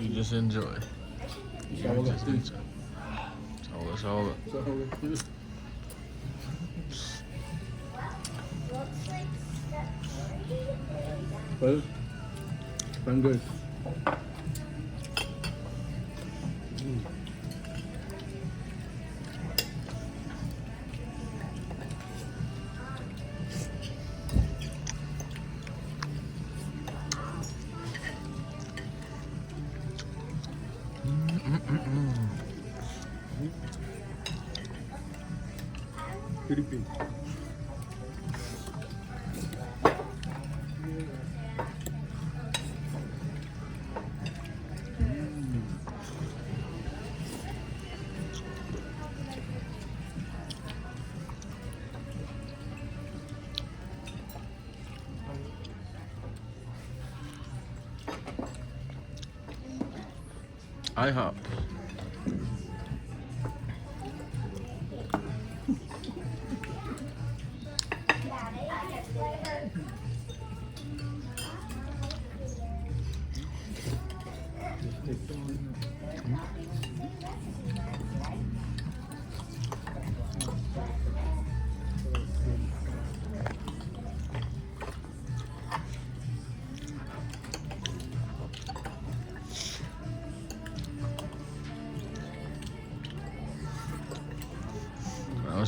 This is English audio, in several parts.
You just enjoy. You just enjoy. Shower. Well, I'm good. Philippines. IHOP.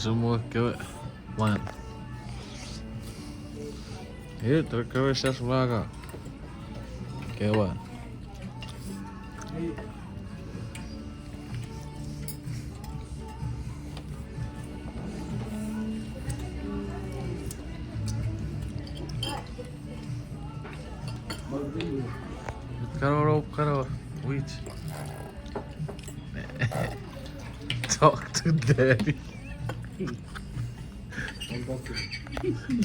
Semua kewek man. Here, terkewek saya selaga. Kewek. Karo, which? Talk to daddy.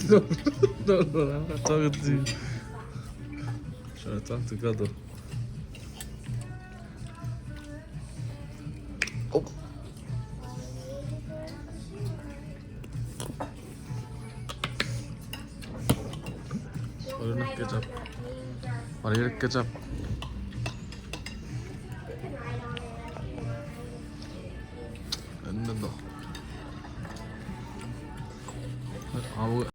No, I'm not talking to you. Trying to talk together. Oh. Kecap. Mari kecap.